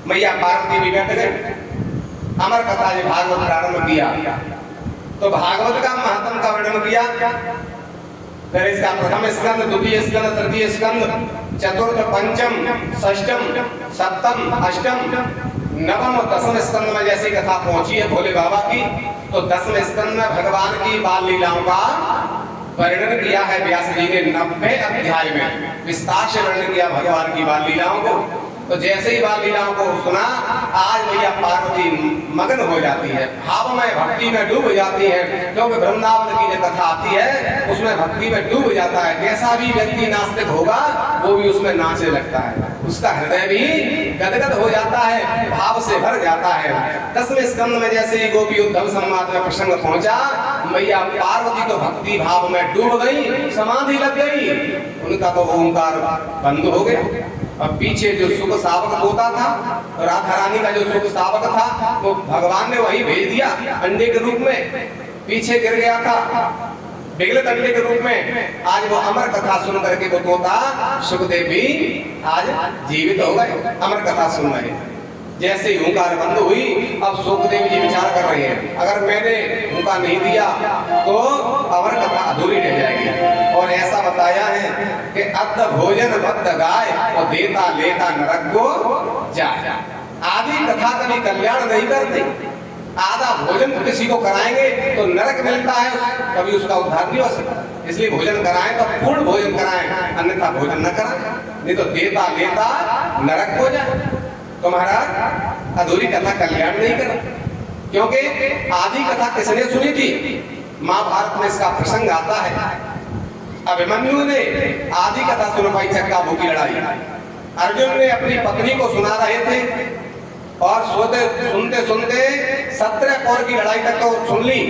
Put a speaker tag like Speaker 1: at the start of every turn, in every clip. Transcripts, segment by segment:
Speaker 1: मैया पार्वती भी बैठ गए। अमर कथा जी भागवत प्रारंभ किया तो भागवत का महात्म का वर्णन किया। फिर इसका प्रथम स्कंद, द्वितीय स्कंद, तृतीय स्कंद, चतुर्थ, पंचम, षष्टम, सप्तम, अष्टम, नवम और दसम स्कंद में जैसी कथा पहुंची है भोले बाबा की, तो दसवें स्कंद में भगवान की बाल लीलाओं का वर्णन किया है व्यास जी ने 90 अध्याय में विस्तार से वर्णन किया भगवान की बाल लीलाओं को। तो जैसे ही बाल लीलाओं को सुना, आज मैया पार्वती मगन हो जाती है, भाव में भक्ति में डूब जाती है, क्योंकि वृंदावन की जो कथा आती है उसमें भक्ति में डूब जाता है। कैसा भी व्यक्ति नास्तिक होगा वो भी उसमें नाचने लगता है, उसका हृदय भी गदगद हो जाता है, भाव से भर जाता है। 10वें स्कंद में जैसे ही गोपी उद्धव संवाद में प्रसंग पहुंचा, मैया पार्वती तो भक्ति भाव में डूब गई, समाधि लग गई, उनका तो ओंकार बंद हो गया। अब पीछे जो सुख सावक होता था, राधा रानी का जो सुख सावक था, वो भगवान ने वही भेज दिया अंडे के रूप में, पीछे गिर गया था बिगलत अंडे के रूप में। आज वो अमर कथा सुन करके वो तोता सुखदेव भी आज जीवित हो गए, अमर कथा सुन रहे हैं। जैसे ही हुंकार बंद हुई, अब सुखदेव जी विचार कर रहे हैं, अगर मैंने हुंकार नहीं दिया तो अमर कथा अधूरी रह जाएगी। और ऐसा बताया है कि अद्ध भोजन बद्ध गाय और देता लेता नरक को जाए। आदि कथा कभी कल्याण नहीं करती, आधा भोजन किसी को कराएंगे तो नरक मिलता है, कभी उसका उद्धार नहीं हो सकता। इसलिए भोजन कराएं तो पूर्ण भोजन कराएं, अन्यथा भोजन न कराएं, नहीं तो देता लेता नरक को जाए। तो महाराज अधूरी कथा कल्याण नहीं कर, क्योंकि आदि कथा किसने सुनी थी? महाभारत में इसका प्रसंग आता है। अभिमन्यु ने आदि कथा सुन पाई, चक्का भूखी लड़ाई। अर्जुन ने अपनी पत्नी को सुना रहे थे और सुनते सुनते 17 पौर की लड़ाई तक तो सुन ली,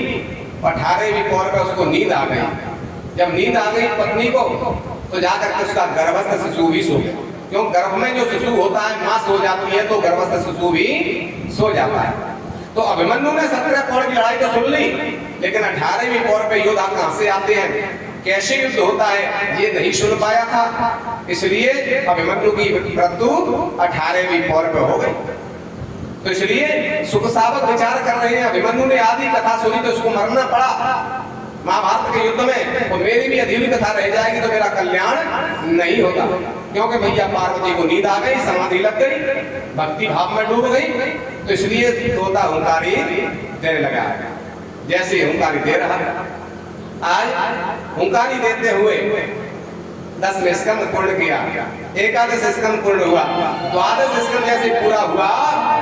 Speaker 1: 18वीं पौर पे उसको नींद आ गई। जब नींद आ गई पत्नी को, तो जाकर के उसका गर्भस्थ शिशु भी सो गया, क्यों गर्भ में जो शिशु होता है मां सो जाती है तो गर्भस्थ शिशु भी सो जाता है। तो अभिमन्यु ने 17 पौर की लड़ाई तो सुन ली, लेकिन 18वीं पौर पे योद्धा कहां से आते हैं, कैसे युद्ध होता है, ये नहीं सुन पाया था। इसलिए अभिमन्यु की मृत्यु 18वीं पौर पे हो गई। तो इसलिए सुख सावक विचार कर रहे हैं, अभिमन्यु ने आदि कथा सुनी तो उसको मरना पड़ा महाभारत के युद्ध में, तो मेरी भी अधूरी कथा रह जाएगी तो मेरा कल्याण नहीं होगा। क्योंकि भैया पार्वती को नींद आ गई, समाधि लग गई, भक्ति भाव में डूब गई, तो इसलिए तोता हुंकारी देने लगा। जैसे हुंकारी दे रहा, आज हुंकारी देते हुए 10वें स्कंद पूर्ण किया, 11 स्कंद पूर्ण हुआ, 12 स्कंद जैसे पूरा हुआ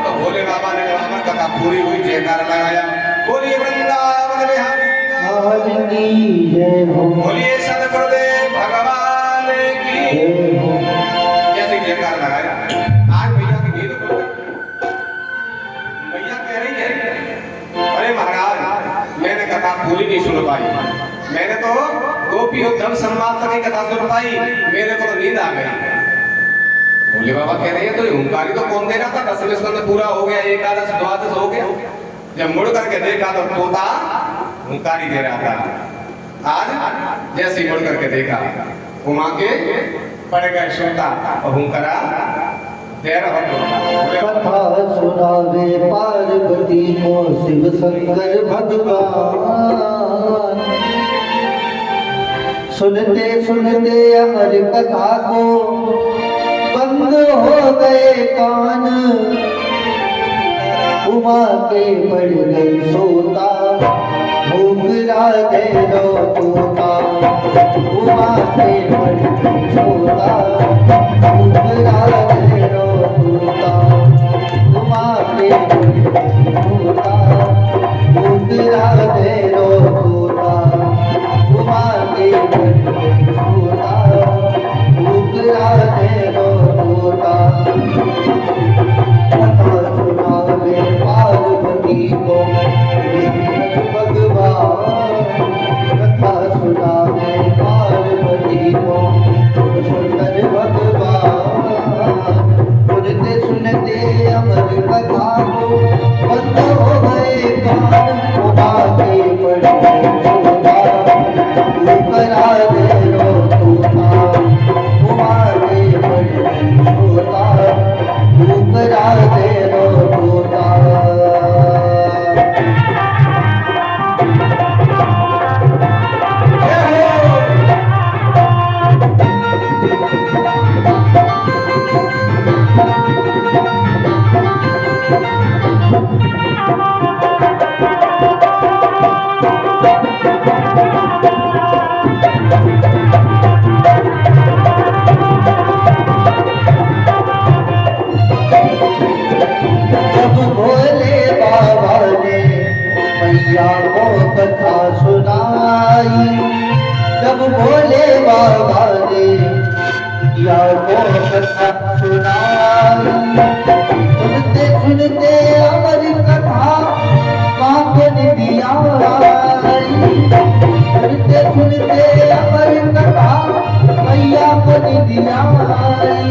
Speaker 1: तो भोले बाबा ने अमर कथा पूरी हुई, जयकारा लगाया, बोलिए वृंदावन बिहारी, बोलिए सद्गुरुदेव भगवान की। जैसे जयकारा लगाया, आज भैया की नींद खुल गई। भैया कह रही है, अरे महाराज मैंने कथा पूरी नहीं सुन पाई, मैंने तो गोपी उद्धव संवाद की कथा सुन पाई, मेरे को तो नींद आ गई। भोले बाबा कह रहे हैं, तो हुंकारी तो कौन दे रहा था? 10वें स्कंद पूरा हो गया, 11 12 हो गया। जब मुड़ करके देखा तो तोता हुंकारी दे रहा था। आज जैसे ही मुड़ करके देखा, घुमा के पड़ गए सोता और हुंकारा दे रहा था।
Speaker 2: कथा सुनावे पार्वती को शिव शंकर भगवान, सुनते सुनते अमर कथा को बंद हो गए कान, उमा के पड़ गई सोता, भूख लागे रो तोता, उमा के पड़ गई सोता, भूख लागे रो तोता, उमा के पड़ गई सोता, भूख लागे रो तोता, उमा के पड़ गई सोता, भूख लागे रो तोता। कथा सुनावे पार्वती को भगवान, कथा सुनावे पार्वती को सुंदर भगवान, सुनते सुनते अमर कथा को बंद हो गए कान, उमा के पड़ गई सोता, ऊपरा दे रो तोता, उमा के पड़ गई सोता, ऊपरा दे जब भोले बाबा ने मैया को कथा सुनाई, जब भोले बाबा ने मैया को कथा सुनाई, सुनते सुनते अमर कथा माँ को दिया आई, सुनते सुनते अमर कथा मैया को दिया आई।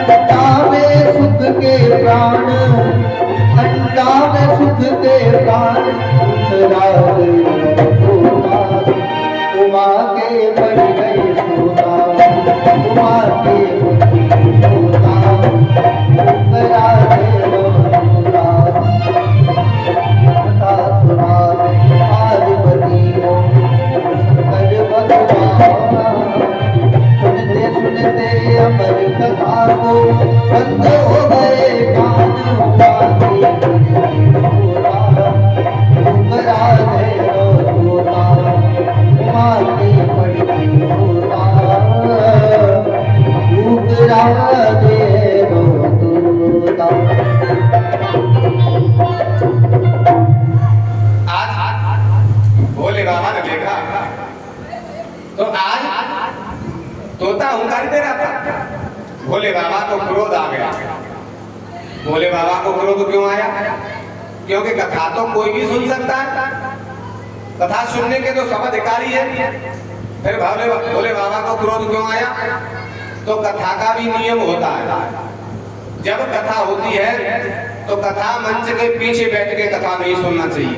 Speaker 2: अंडा में सुख के प्राण, अंडा में सुख के प्राण उतरा गए उमा, उमा के पड़ गए सोना, उमा के मुट्ठी सोना उतरा गए सोना। कथा सुना पार्वती को शंकर भगवान, सुनते सुनते अमर कथा को बंद हो गए कान, उमा के उतरा गए सोना, उमा के पड़ गए सोना उतरा गए सोना।
Speaker 1: आज भोले बाबा ने देखा तो आज तोता हुंकार दे रहा था। भोले बाबा को क्रोध आ गया। भोले बाबा को क्रोध क्यों आया? क्योंकि कथा तो कोई भी सुन सकता है, कथा सुनने के तो सब अधिकारी है। फिर भोले बाबा को क्रोध क्यों आया? तो कथा का भी नियम होता है। जब कथा होती है तो कथा मंच के पीछे बैठ के कथा नहीं सुनना चाहिए,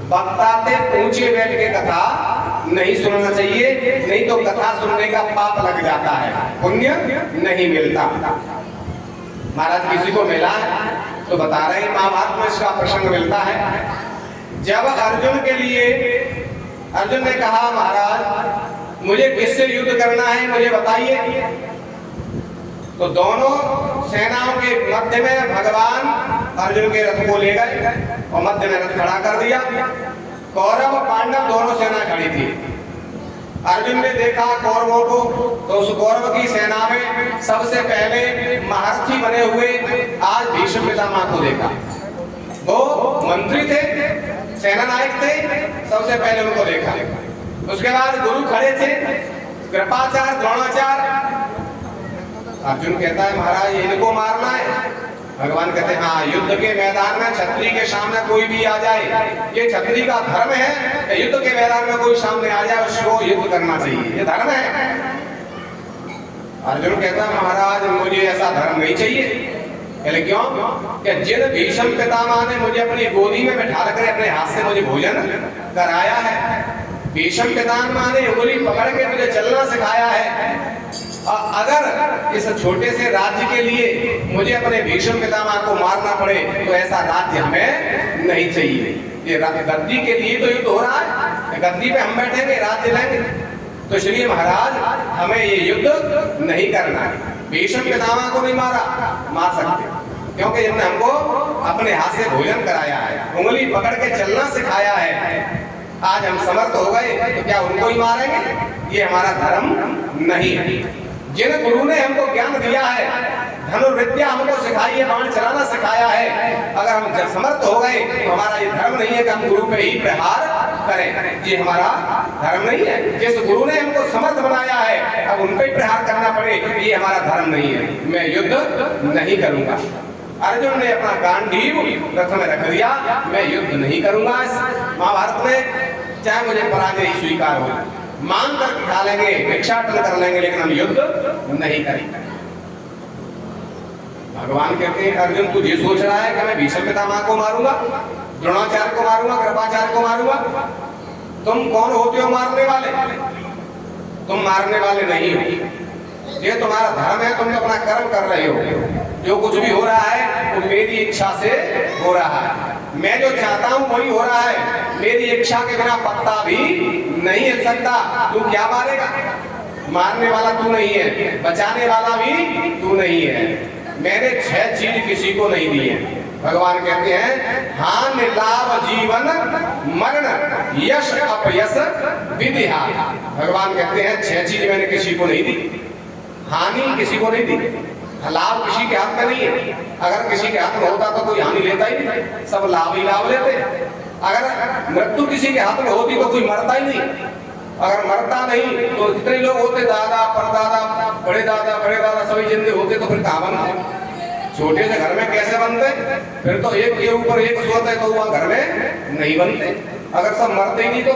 Speaker 1: वक्ता से ऊंचे बैठ के कथा नहीं सुनना चाहिए, नहीं तो कथा सुनने का पाप लग जाता है, पुण्य नहीं मिलता। महाराज किसी को मिला है तो बता रहे हैं, महाभारत में इसका प्रसंग मिलता है। जब अर्जुन के लिए अर्जुन ने कहा महाराज मुझे किससे युद्ध करना है मुझे बताइए, तो दोनों सेनाओं के मध्य में भगवान अर्जुन के रथ को ले गए और मध्य में रथ खड़ा कर दिया। कौरव और पांडव दोनों सेना खड़ी थी। अर्जुन ने देखा कौरवों को तो उस कौरव की सेना में सबसे पहले महारथी बने हुए आज भीष्म पितामह को देखा। वो मंत्री थे, सेना नायक थे, सबसे पहले उनको देखा। उसके बाद गुरु खड़े थे, कृपाचार्य, द्रोणाचार्य। अर्जुन कहता है महाराज इनको मारना है। भगवान कहते हैं हाँ, युद्ध के मैदान में छतरी के सामने कोई भी आ जाए, ये छतरी का धर्म है। युद्ध के मैदान में कोई सामने आ जाए उसको युद्ध करना चाहिए, ये धर्म है। अर्जुन कहता है महाराज मुझे ऐसा धर्म नहीं चाहिए। कहले क्यों? कि जिन भीष्म पितामह ने मुझे अपनी गोदी में बैठा कर अपने हाथ से मुझे भोजन कराया है, भीष्म पितामह ने उंगली पकड़ के मुझे चलना सिखाया है, अगर इस छोटे से राज्य के लिए मुझे अपने भीष्म पितामह को मारना पड़े तो ऐसा राज्य हमें नहीं चाहिए। ये गद्दी के लिए तो युद्ध हो रहा है, गद्दी पे हम बैठेंगे, राज्य लेंगे, तो इसलिए महाराज हमें ये युद्ध नहीं करना है। भीष्म पितामह को नहीं मार सकते, क्योंकि जिन्होंने हमको अपने हाथ से भोजन कराया है, उंगली पकड़ के चलना सिखाया है, आज हम समर्थ हो गए तो क्या उनको ही मारेंगे? ये हमारा धर्म नहीं है। जिन गुरु ने हमको ज्ञान दिया है, धनुर्विद्या हमको सिखाई है, बाण चलाना सिखाया है, अगर हम समर्थ हो गए तो हमारा ये धर्म नहीं है कि हम गुरु पे ही प्रहार करें। ये हमारा धर्म नहीं है। जिस गुरु ने हमको समर्थ बनाया है अब उन पे प्रहार करना पड़े, ये हमारा धर्म नहीं है। मैं युद्ध नहीं करूंगा। अर्जुन ने अपना गांडीव रथ में रख दिया, मैं युद्ध नहीं करूंगा। महाभारत में चाहे मुझे पराजय स्वीकार हो, मांग कर खा लेंगे, भिक्षाटन कर लेंगे, लेकिन हम युद्ध नहीं करेंगे। भगवान कहते हैं अर्जुन तू ये सोच रहा है कि मैं भीष्म पितामह को मारूंगा, द्रोणाचार्य को मारूंगा, कृपाचार्य को मारूंगा? तुम कौन होते हो मारने वाले? तुम मारने वाले नहीं हो। ये तुम्हारा धर्म है, तुम अपना कर्म कर रहे हो। जो कुछ भी हो रहा है वो मेरी इच्छा से हो रहा है, मैं जो चाहता हूँ वही हो रहा है। मेरी इच्छा के बिना पत्ता भी नहीं हिल सकता। तू क्या मारेगा? मारने वाला तू नहीं है, बचाने वाला भी तू नहीं है। मैंने 6 चीज किसी को नहीं दी है। भगवान कहते हैं हानि लाभ जीवन मरण यश अपयश विद्या। भगवान कहते हैं 6 चीज मैंने किसी को नहीं दी। हानि किसी को नहीं दी, लाभ किसी के हाथ में नहीं है। अगर किसी के हाथ में होता तो कोई हानि लेता ही नहीं, सब लाभ ही लाभ लेते। अगर मृत्यु किसी के हाथ में होती तो कोई मरता ही नहीं। अगर मरता नहीं तो इतने लोग होते, दादा परदादा बड़े दादा सभी जिंदे होते, तो फिर कहाँ बनते? छोटे से घर में कैसे बनते? फिर तो एक के ऊपर एक सोते तो वहाँ घर में नहीं बनते। अगर सब मरते ही नहीं तो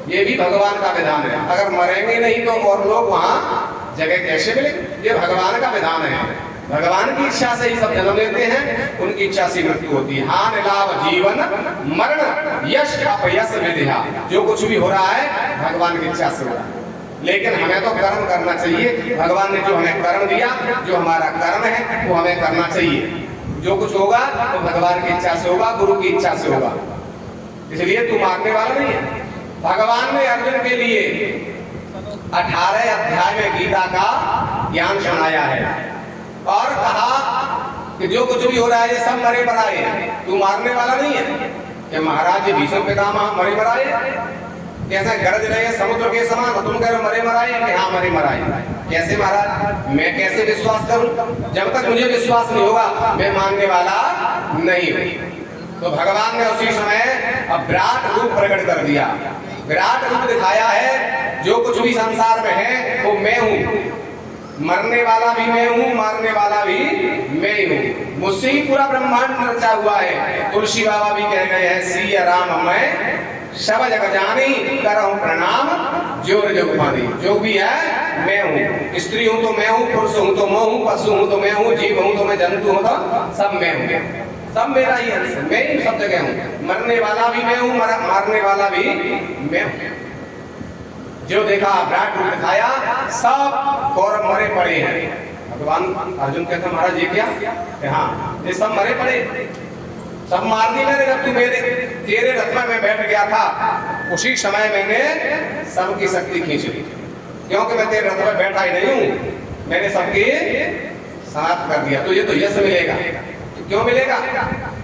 Speaker 1: ये भी भगवान का विधान है। अगर मरेंगे नहीं तो और लोग वहाँ जगह कैसे मिलेंगे? ये भगवान का विधान है। भगवान की इच्छा से ही सब जन्म लेते हैं, उनकी इच्छा से मृत्यु होती है। हानि लाभ जीवन मरण यश अपयश विद्या। जो कुछ भी हो रहा है भगवान की इच्छा से हो रहा है, लेकिन हमें तो कर्म करना चाहिए। भगवान ने जो हमें कर्म दिया, जो हमारा कर्म है वो हमें करना चाहिए। जो कुछ होगा तो भगवान की इच्छा से होगा, गुरु की इच्छा से होगा। इसलिए तू मारने वाला नहीं है। भगवान ने अर्जुन के लिए 18 अध्याय में गीता का ज्ञान सुनाया है और कहा कि जो कुछ भी हो रहा है ये सब मरे मराए हैं, तू मारने वाला नहीं है। कि महाराज भीष्म पितामह मरे मराए कैसे गरज रहे समुद्र के समान, तुम कह रहे मरे मराए? कि हाँ मरे मराए। कैसे महाराज? मैं कैसे विश्वास करूं? जब तक मुझे विश्वास नहीं होगा मैं मानने वाला नहीं हूं। तो भगवान ने उसी समय अब विराट रूप प्रकट कर दिया, विराट रूप दिखाया है। जो कुछ भी संसार में है वो मैं हूँ। मरने वाला भी मैं हूँ, मारने वाला भी मैं ही हूँ। मुझसे ही पूरा ब्रह्मांड रचा हुआ है। तुलसी बाबा भी कह गए हैं सिया राम मैं सब जग जानी करहूं प्रणाम जोर जग पानी। जो भी है मैं हूँ। स्त्री हूँ तो मैं हूँ, पुरुष हूँ तो मैं हूँ, पशु हूँ तो मैं हूँ, जीव हूँ तो मैं, जंतु हूँ तो सब मैं हूँ। सब मेरा ही अंश है, मैं ही सब जगह हूँ। मरने वाला भी मैं हूँ, मारने वाला भी मैं हूँ। जो देखा विराट रूप दिखाया, सब कौरव मरे पड़े हैं। भगवान अर्जुन कहते महाराज ये क्या? हाँ ये सब मरे पड़े, सब मार दी मैंने। जब तू तेरे रथ में मैं बैठ गया था उसी समय मैंने सबकी शक्ति खींच ली, क्योंकि मैं तेरे रथ में बैठा ही नहीं हूँ, मैंने सबकी समाप्त कर दिया। तो ये तो यश मिलेगा। तो क्यों मिलेगा?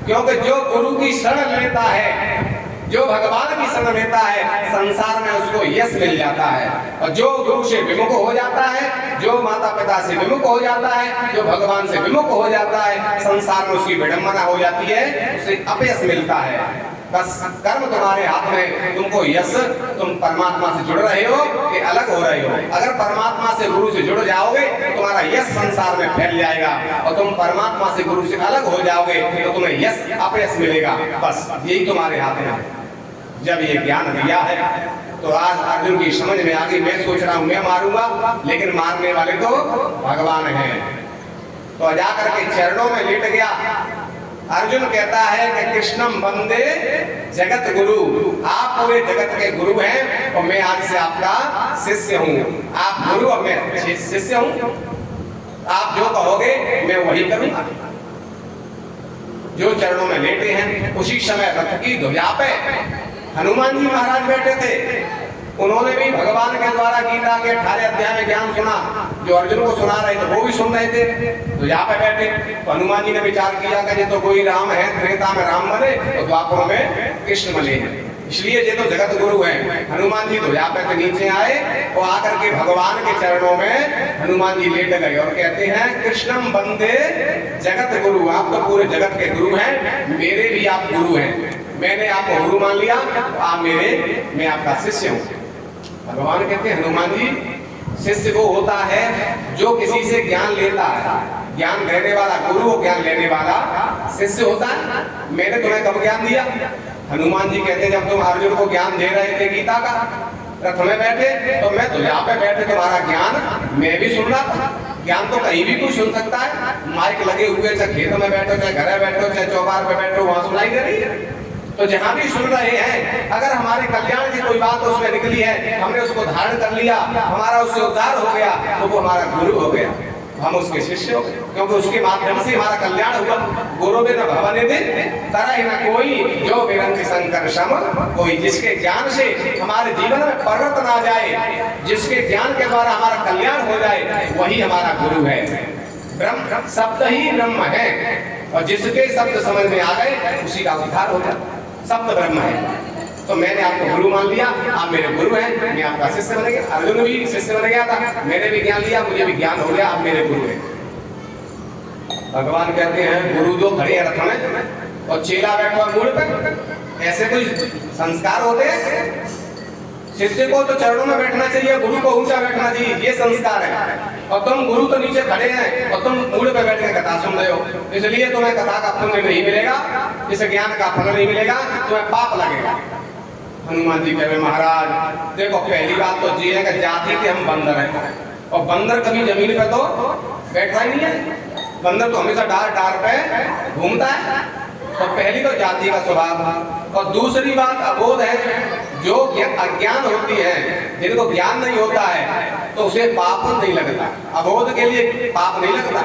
Speaker 1: क्योंकि जो गुरु की शरण लेता है, जो भगवान की शरण लेता है, संसार में उसको यश मिल जाता है। और जो गुरु से विमुख हो जाता है, जो माता पिता से विमुख हो जाता है, जो भगवान से विमुख हो जाता है, संसार में उसकी विडंबना हो जाती है, उसे अपयश मिलता है। बस कर्म तुम्हारे हाथ में, तुमको यश, तुम परमात्मा से जुड़ रहे हो कि अलग हो रहे हो। अगर परमात्मा से गुरु से जुड़ जाओगे तो तुम्हारा यश संसार में फैल जाएगा, और तुम परमात्मा से गुरु से अलग हो जाओगे तो तुम्हें यश अपयश मिलेगा। बस यही तुम्हारे हाथ में है। जब ये ज्ञान दिया है तो आज अर्जुन की समझ में आ गई। मैं सोच रहा हूं मैं मारूंगा, लेकिन मारने वाले तो भगवान हैं। तो जाकर के चरणों में लेट गया। अर्जुन कहता है कि कृष्णम वंदे जगत गुरु, आप पूरे जगत के गुरु हैं और मैं आज से आपका शिष्य हूँ। आप गुरु और मैं शिष्य हूँ। आप जो कहोगे मैं वही करूंगा। जो चरणों में लेटे हैं उसी समय रथ की ध्वजा पे हनुमान जी महाराज बैठे थे। उन्होंने भी भगवान के द्वारा गीता के 18 अध्याय में ज्ञान सुना। जो अर्जुन को सुना रहे थे वो भी सुन रहे थे। तो यहाँ पे बैठे तो हनुमान जी ने विचार किया कि ये तो कोई राम है, त्रेता में राम बने तो द्वापर में कृष्ण बने हैं, इसलिए ये तो जगत गुरु हैं। हनुमान जी तो यहाँ पे नीचे आए और आकर के भगवान के चरणों में हनुमान जी लेट गए और कहते हैं कृष्णम वंदे जगत गुरु, आप तो पूरे जगत के गुरु हैं, मेरे भी आप गुरु हैं। मैंने आपको गुरु मान लिया, आप मेरे, मैं आपका शिष्य हूँ। भगवान कहते हैं हनुमान जी, शिष्य वो होता है जो किसी से ज्ञान लेता है। ज्ञान देने वाला गुरु, ज्ञान लेने वाला शिष्य होता है। मैंने तुम्हें कब ज्ञान दिया? हनुमान जी कहते जब तुम अर्जुन को ज्ञान दे रहे थे गीता का, रथ में बैठे तो मैं तो यहाँ पे बैठे तुम्हारा ज्ञान मैं भी सुन रहा था। ज्ञान तो कहीं भी कोई सुन सकता है, माइक लगे हुए, चाहे खेतों में बैठो, चाहे घर में बैठो, चाहे चौबार पे बैठो, वहां सुनाई दे रही है। तो जहां भी सुन रहे हैं, अगर हमारे कल्याण की कोई बात उसमें निकली है, हमने उसको धारण कर लिया, हमारा उससे उद्धार हो गया, तो वो हमारा गुरु हो गया, हम उसके शिष्य हो गए, क्योंकि उसके माध्यम से हमारा कल्याण हुआ। गुरु बिन भवन दे तरह न कोई, जो विरंग शंकर सम कोई। जिसके ज्ञान से हमारे जीवन में परिवर्तन आ जाए, जिसके ज्ञान के द्वारा हमारा कल्याण हो जाए, वही हमारा गुरु है। ब्रह्म शब्द ही ब्रह्म है, और जिसके शब्द समझ में आ गए उसी का उद्धार हो जाता। शब्द ब्रह्म है। तो मैंने आपको गुरु मान लिया, आप मेरे गुरु हैं, मैं आपका शिष्य बन गया। अर्जुन भी शिष्य बन गया था, मैंने भी ज्ञान लिया, मुझे भी ज्ञान हो गया, आप मेरे गुरु हैं। भगवान कहते हैं गुरु जो खड़े हैं रथ में और चेला बैठा मूल पे, ऐसे कोई संस्कार होते हैं? शिष्य को तो चरणों में बैठना चाहिए, गुरु को ऊंचा बैठना चाहिए, ये संस्कार है। और तुम गुरु तो नीचे खड़े हैं और तुम मूल पे बैठ के कथा सुन रहे हो, इसलिए तुम्हें कथा का पुण्य नहीं मिलेगा, इस ज्ञान का फल नहीं मिलेगा, तुम्हें पाप लगेगा। हनुमान जी कहे महाराज देखो, पहली बात तो ये है कि जाति के हम बंदर हैं, और बंदर कभी जमीन पे तो बैठता ही नहीं है, बंदर तो हमेशा डार पे घूमता है। तो पहली तो जाति का स्वभाव, और दूसरी बात अबोध है। जो अज्ञान होती है, जिनको ज्ञान नहीं होता है तो उसे पाप नहीं लगता, अबोध के लिए पाप नहीं लगता।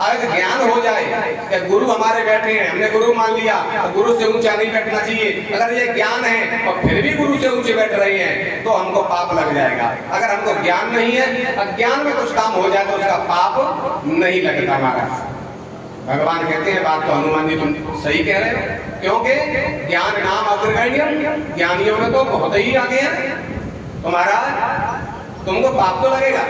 Speaker 1: अगर ज्ञान हो जाए कि गुरु हमारे बैठे हैं, हमने गुरु मान लिया, तो गुरु से ऊंचा नहीं बैठना चाहिए। अगर ये ज्ञान है और फिर भी गुरु से ऊंचे बैठ रहे हैं तो हमको पाप लग जाएगा। अगर हमको ज्ञान नहीं है, अज्ञान में कुछ काम हो जाए तो उसका पाप नहीं लगता महाराज। भगवान कहते हैं बात तो हनुमान जी तुम सही कह रहे हो, क्योंकि ज्ञान नाम अग्रगण्यम, ज्ञानियों में तो बहुत ही आगे है। तो महाराज तुमको पाप तो लगेगा,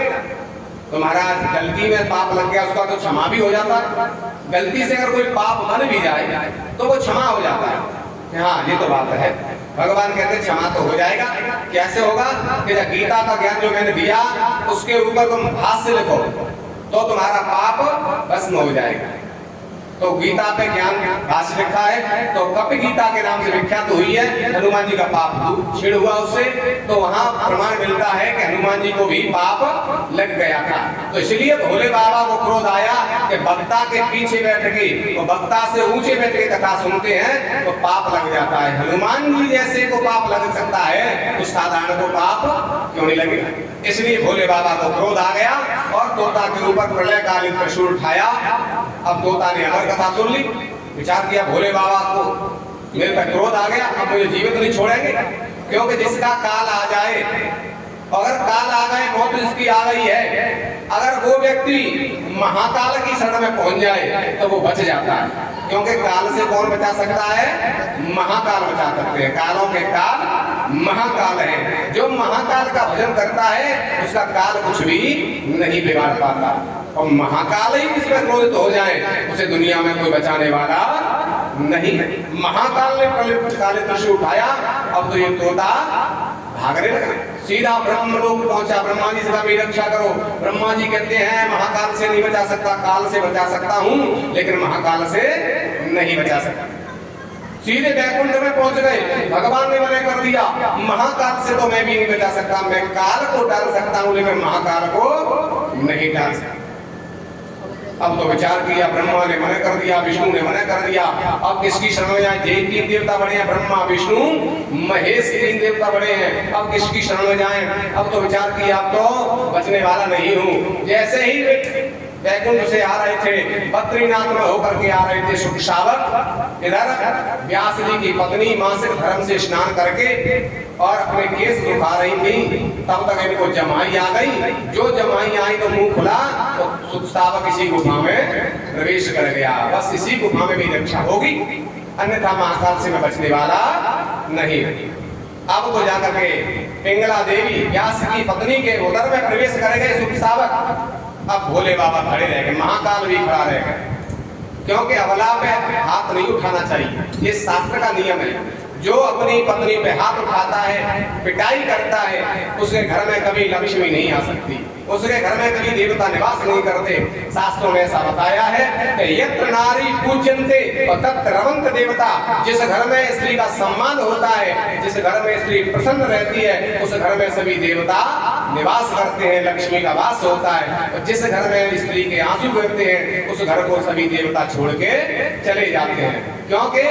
Speaker 1: तो महाराज गलती में पाप लग गया उसका तो क्षमा भी हो जाता है। गलती से अगर कोई पाप बन भी जाए तो वो क्षमा हो जाता है। हाँ ये तो बात है। भगवान कहते हैं क्षमा तो हो जाएगा। कैसे होगा कि जब गीता का ज्ञान जो मैंने दिया उसके ऊपर तुम भाष्य लिखो तो तुम्हारा पाप भस्म हो जाएगा। तो गीता पे ज्ञान भाष्य लिखा है, तो कपि गीता के नाम से विख्यात हुई है। हनुमान जी का पाप छिड़ हुआ उससे, तो वहां प्रमाण मिलता है कि हनुमान जी को भी पाप लग गया था। तो इसलिए भोले बाबा को क्रोध आया कि वक्ता के पीछे बैठ के, तो वक्ता से ऊंचे बैठ के कथा सुनते हैं तो पाप लग जाता है। हनुमान जी जैसे को पाप लग सकता है तो साधारण को पाप क्यों नहीं लगेगा? इसलिए भोले बाबा को क्रोध आ गया और तोता के ऊपर प्रलयकालीन त्रिशूल उठाया। अब तोता ने हमारी कथा सुन ली, विचार किया भोले बाबा को मेरे पर क्रोध आ गया, अब मुझे जीवित नहीं छोड़ेंगे, क्योंकि जिसका काल आ जाए, अगर काल आ गए मौत जिसकी आ गई है, अगर वो व्यक्ति महाकाल की शरण में पहुंच जाए तो वो बच जाता है। क्योंकि काल से कौन बचा सकता है? महाकाल बचा सकते हैं। कालों के काल महाकाल है। जो महाकाल का भजन करता है उसका काल कुछ भी नहीं बिगाड़ पाता, और महाकाल ही इस पर क्रोधित हो जाए उसे दुनिया में कोई बचाने वाला नहीं। महाकाल ने प्रलयकालीन त्रिशूल उठाया, अब तो ये तोता भागने लगा, सीधा ब्रह्म लोक पहुंचा। ब्रह्मा जी से मेरी रक्षा करो। ब्रह्मा जी कहते हैं महाकाल से नहीं बचा सकता, काल से बचा सकता हूं, लेकिन महाकाल से नहीं बचा सकता। सीधे वैकुंठ में पहुंच गए। भगवान ने मना कर दिया, महाकाल से तो मैं भी नहीं बचा सकता, मैं काल को डाल सकता हूं लेकिन महाकाल को नहीं डाल सकता। अब तो विचार किया, ब्रह्मा ने मना कर दिया, विष्णु ने मना कर दिया, अब किसकी शरण में जाए? जय तीन देवता बड़े हैं, ब्रह्मा विष्णु महेश तीन देवता बड़े हैं, अब किसकी शरण में जाए? अब तो विचार किया, अब तो बचने वाला नहीं हूँ। जैसे ही वैकुंठ से आ रहे थे, बद्रीनाथ में होकर के आ रहे थे सुख शावक, इधर व्यास जी की पत्नी मासिक धर्म से स्नान करके और अपने केस सुखा रही थी, तब तक इनको जमाई आ गई। जो जमाई आई तो मुंह खुला तो सुख शावक इसी गुफा में प्रवेश कर गया। बस इसी गुफा में भी रक्षा होगी, अन्यथा महाकाल से मैं बचने वाला नहीं। अब तो जाकर के पिंगला देवी व्यास की पत्नी के उदर में प्रवेश कर गए सुख शावक। अब भोले बाबा खड़े रह गए, महाकाल भी खड़ा रह गए, क्योंकि अबला पे हाथ नहीं उठाना चाहिए, ये शास्त्र का नियम है। जो अपनी पत्नी पे हाथ उठाता है, पिटाई करता है, उसके घर में कभी लक्ष्मी नहीं आ सकती, उसके घर में कभी देवता निवास नहीं करते। शास्त्रों में ऐसा बताया है कि यत्र नारी पूज्यन्ते तत्र रमन्त देवता। जिस घर में स्त्री का सम्मान होता है, जिस घर में स्त्री प्रसन्न रहती है, उस घर में सभी देवता निवास करते हैं, लक्ष्मी का वास होता है। और जिस घर में स्त्री के आंसू गिरते हैं, उस घर को सभी देवता छोड़ के चले जाते हैं। क्योंकि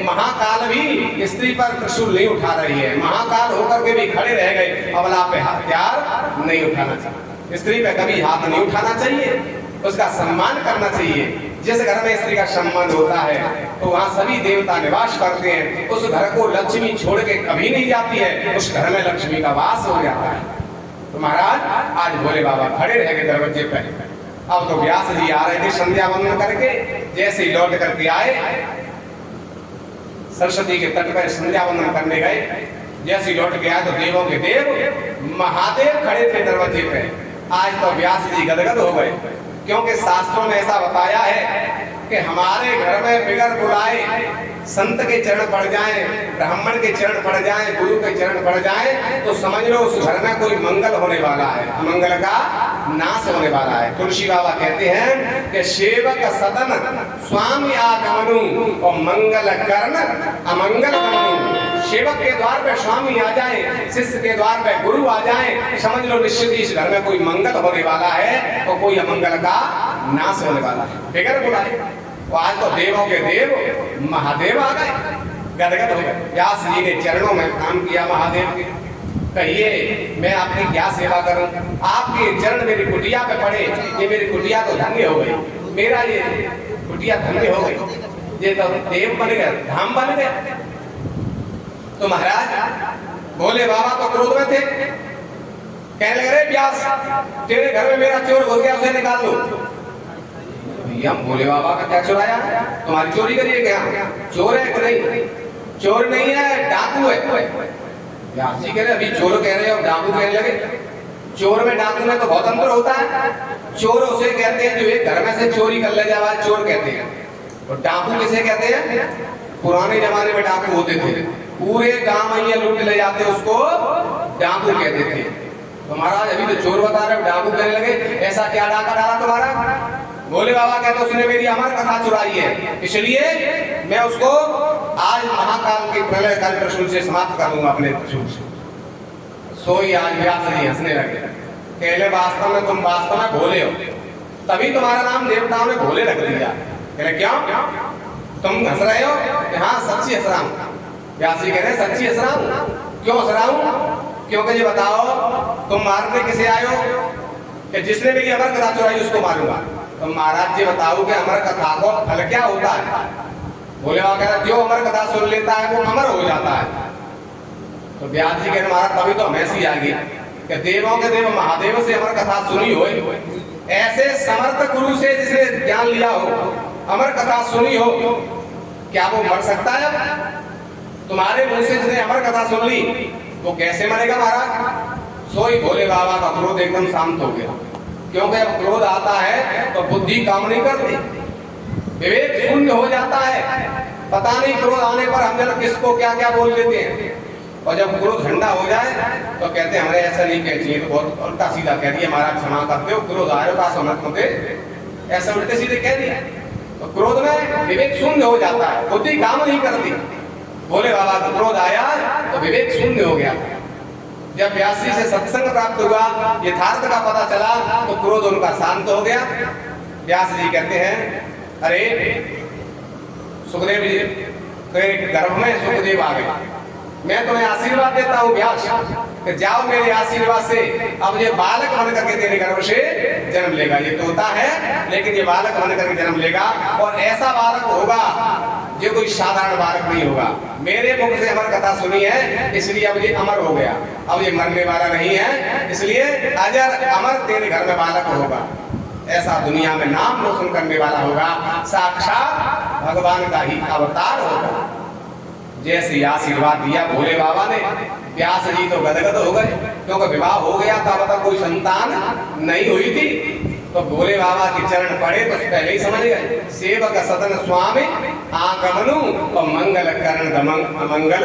Speaker 1: महाकाल भी स्त्री पर त्रिशूल नहीं उठा रही है, महाकाल होकर के भी खड़े रह गए। अबला पे हथियार नहीं उठाना चाहिए, स्त्री पे कभी हाथ नहीं उठाना चाहिए, उसका सम्मान करना चाहिए। जिस घर में स्त्री का सम्मान होता है तो वहाँ सभी देवता निवास करते हैं, उस घर को लक्ष्मी छोड़ के कभी नहीं जाती है, उस घर में लक्ष्मी का वास हो जाता है। तो महाराज आज भोले बाबा खड़े रह गए दरवाजे पे। अब तो व्यास जी आ रहे थे संध्या वंदन करके, जैसे ही लौट करके आए सरस्वती के तट पर संध्या वंदन करने गए। जैसे ही लौट के आए तो देवों के देव महादेव खड़े थे दरवाजे पे। आज तो व्यास जी गदगद हो गए, क्योंकि शास्त्रों में ऐसा बताया है कि हमारे घर में बिगर बुलाए संत के चरण पड़ जाएं, ब्राह्मण के चरण पड़ जाएं, गुरु के चरण पड़ जाएं, तो समझ लो उस घर में कोई मंगल होने वाला है, अमंगल का नाश होने वाला है। तुलसी बाबा कहते हैं कि सेवक सदन स्वामी आगमनु और मंगल कर्ण अमंगल गमनु। सेवक के द्वार पे स्वामी आ जाए, शिष्य के द्वार पे गुरु आ जाए, समझ लो निश्चित ही इस घर में कोई मंगल होने वाला है और कोई अमंगल का नाश होने वाला है, बिगर बुलाए। तो आज तो देवों के देव महादेव आ गए, गदगद हो गए। व्यास जी ने चरणों में प्रणाम किया महादेव के, कहिए मैं आपकी क्या सेवा करूं? आपके चरण मेरी कुटिया पे पड़े, ये मेरी कुटिया तो धन्य हो गई, मेरा ये कुटिया धन्य हो गई, ये तो देव बन गए, धाम बन गए। तो महाराज भोले बाबा तो क्रोध में थे, कहने लगे रे व्यास तेरे घर में मेरा चोर घुस गया, उसे निकाल लो। भैया भोले बाबा का क्या चुराया? तुम्हारी चोरी करिए क्या? चोर है कि नहीं? चोर नहीं है, डाकू है। व्यास जी कह रहे अभी चोर कह रहे हो, डाकू कहने लगे। चोर में डाकू में तो बहुत अंतर होता है। चोर उसे कहते हैं जो एक घर में से चोरी कर ले जाए, चोर कहते हैं। और डाकू किसे कहते हैं? पुराने जमाने में डाकू होते थे, पूरे गांव में ये लूट ले जाते, उसको डाकू कहते थे। तो महाराज अभी तो चोर बता रहे हो, डाकू कहने लगे, ऐसा क्या डाका डाला तुम्हारा? भोले बाबा कहते उसने मेरी अमर कथा चुराई है, इसलिए मैं उसको आज महाकाल के प्रलय काल त्रिशूल से समाप्त करूंगा अपने त्रिशूल से। सोई आज व्यास जी हंसने लगे, कहले वास्तव में तुम वास्तव में भोले हो, तभी तुम्हारा नाम देवताओं ने भोले रख दिया। कहले क्यों? तुम हंस रहे हो? हाँ सच्ची हंस रहा हूँ। व्यास जी कह रहे सच्ची हंस रहा हूँ। क्यों हंस रहा हूँ? क्योंकि ये बताओ तुम मारने किसे आए हो? कि जिसने मेरी अमर कथा चुराई उसको मारूंगा। तो महाराज जी बताओ कि अमर कथा को फल क्या होता है? भोले बाबा कह रहा जो अमर कथा सुन लेता है वो अमर हो जाता है। तो व्यास जी कह रहे महाराज तभी तो हमें सी आ गई कि देवों के देव महादेव से अमर कथा सुनी हो, ऐसे समर्थ गुरु से जिसने ज्ञान लिया हो, अमर कथा सुनी हो, क्या वो मर सकता है? तुम्हारे मुंह से जिसने अमर कथा सुन ली वो कैसे मरेगा महाराज? सोई भोले बाबा का क्रोध एकदम शांत हो गया, क्योंकि अब क्रोध आता है तो बुद्धि काम नहीं करती, विवेक शून्य हो जाता है। पता नहीं क्रोध आने पर हम जब किसको क्या क्या बोल देते हैं, और जब क्रोध ठंडा हो जाए तो कहते हैं हमें ऐसा नहीं कहना चाहिए, तो बहुत उल्टा सीधा कह दिया महाराज क्षमा करते हो, क्रोध आयो का समझ होते ऐसा उल्टे सीधे कह दिया। तो क्रोध में विवेक शून्य हो जाता है, बुद्धि काम नहीं करती। भोले बाबा को क्रोध आया तो विवेक शून्य हो गया। जब व्यास जी से सत्संग प्राप्त हुआ, यथार्थ का पता चला, तो क्रोध उनका शांत हो गया। व्यास जी कहते हैं अरे सुखदेव जी तेरे गर्भ में सुखदेव आ गए, मैं तुम्हें आशीर्वाद देता हूँ व्यास कि जाओ मेरे आशीर्वाद से अब ये बालक बन करके तेरे गर्भ से जन्म लेगा। ये तोता है लेकिन ये बालक बन करके जन्म लेगा, और ऐसा बालक होगा जो कोई साधारण बालक नहीं होगा। मेरे मुख से अमर कथा सुनी है इसलिए अब ये अमर हो गया, अब ये मरने वाला नहीं है, इसलिए अजर अमर तेरे घर में बालक होगा। ऐसा दुनिया में नाम रोशन करने वाला होगा, साक्षात भगवान का ही अवतार होगा। जैसे आशीर्वाद दिया भोले बाबा ने, व्यास जी तो गदगद हो गए, क्योंकि विवाह हो गया था, तब कोई संतान नहीं हुई थी। तो भोले बाबा के चरण पड़े तो पहले ही समझ गए, सेवक सदन स्वामी आगमनु और मंगल करण दमन मंगल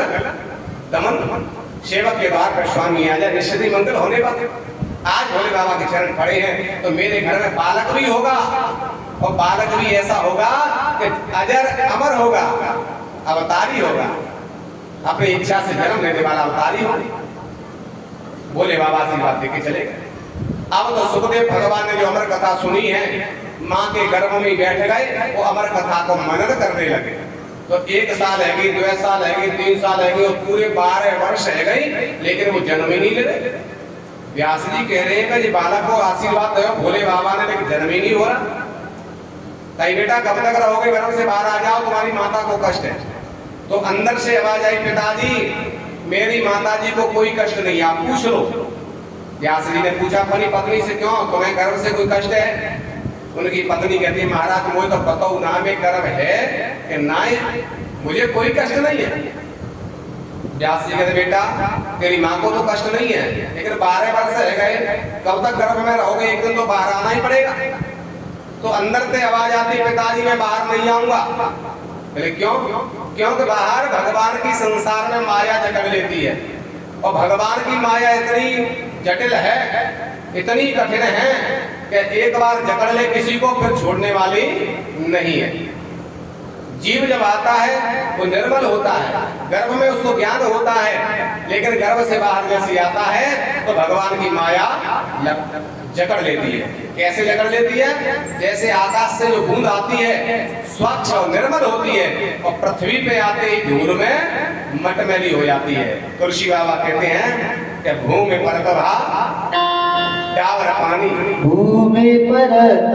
Speaker 1: दमन। सेवक के द्वार पर स्वामी आ जाए, निश्चित ही मंगल होने वाले। आज भोले बाबा के चरण पड़े हैं तो मेरे घर में बालक भी होगा, और बालक भी ऐसा होगा कि अजर अमर होगा, अवतारी होगा, अपनी इच्छा से जन्म लेने वाला अवतारी होगा। भोले बाबा आशीर्वाद देके चले गए। अब तो सुखदेव भगवान ने जो अमर कथा सुनी है, माँ के गर्भ में बैठ गए, वो अमर कथा को मनन करने लगे। तो 1 साल है गई, 2 साल है गई, 3 साल है गई, और पूरे 12 वर्ष है गई, लेकिन वो जन्म ही नहीं ले रहे। व्यास जी कह रहे हैं कि बालक को आशीर्वाद दो भोले बाबा ने, लेकिन जन्म ही नहीं हो रहा। कहीं बेटा कब तक रहोगे, गर्भ से बाहर आ जाओ, तुम्हारी माता को कष्ट है। तो अंदर से आवाज आई, पिताजी मेरी माता जी को कोई कष्ट नहीं, आप पूछ लो। व्यास जी ने पूछा अपनी पत्नी से, क्यों तुम्हें गर्भ से कोई कष्ट है? उनकी पत्नी कहती है महाराज मुझे तो बताओ ना में गर्भ है कि ना है, मुझे कोई कष्ट नहीं है। व्यास जी कहते बेटा तेरी माँ को तो कष्ट नहीं है, लेकिन 12 वर्ष रह गए, कब तक गर्भ में रहोगे, एक दिन तो बाहर आना ही पड़ेगा। तो अंदर से आवाज आती पिताजी मैं बाहर नहीं आऊंगा। बोले क्यों? क्योंकि बाहर भगवान की संसार में माया जकड़ लेती है, और भगवान की माया इतनी जटिल है, इतनी कठिन है कि एक बार जकड़ ले किसी को फिर छोड़ने वाली नहीं है। जीव जब आता है वो निर्मल होता है, गर्भ में उसको ज्ञान होता है, लेकिन गर्भ से बाहर जैसे आता है तो भगवान की माया जकड़ लेती है। कैसे जकड़ लेती है? जैसे आकाश से जो बूंद आती है स्वच्छ और निर्मल होती है, और पृथ्वी पे आते ही धूल में मटमैली हो जाती है। तुलसी बाबा कहते हैं कि भूमि परत डावर पानी,
Speaker 2: भूमि परत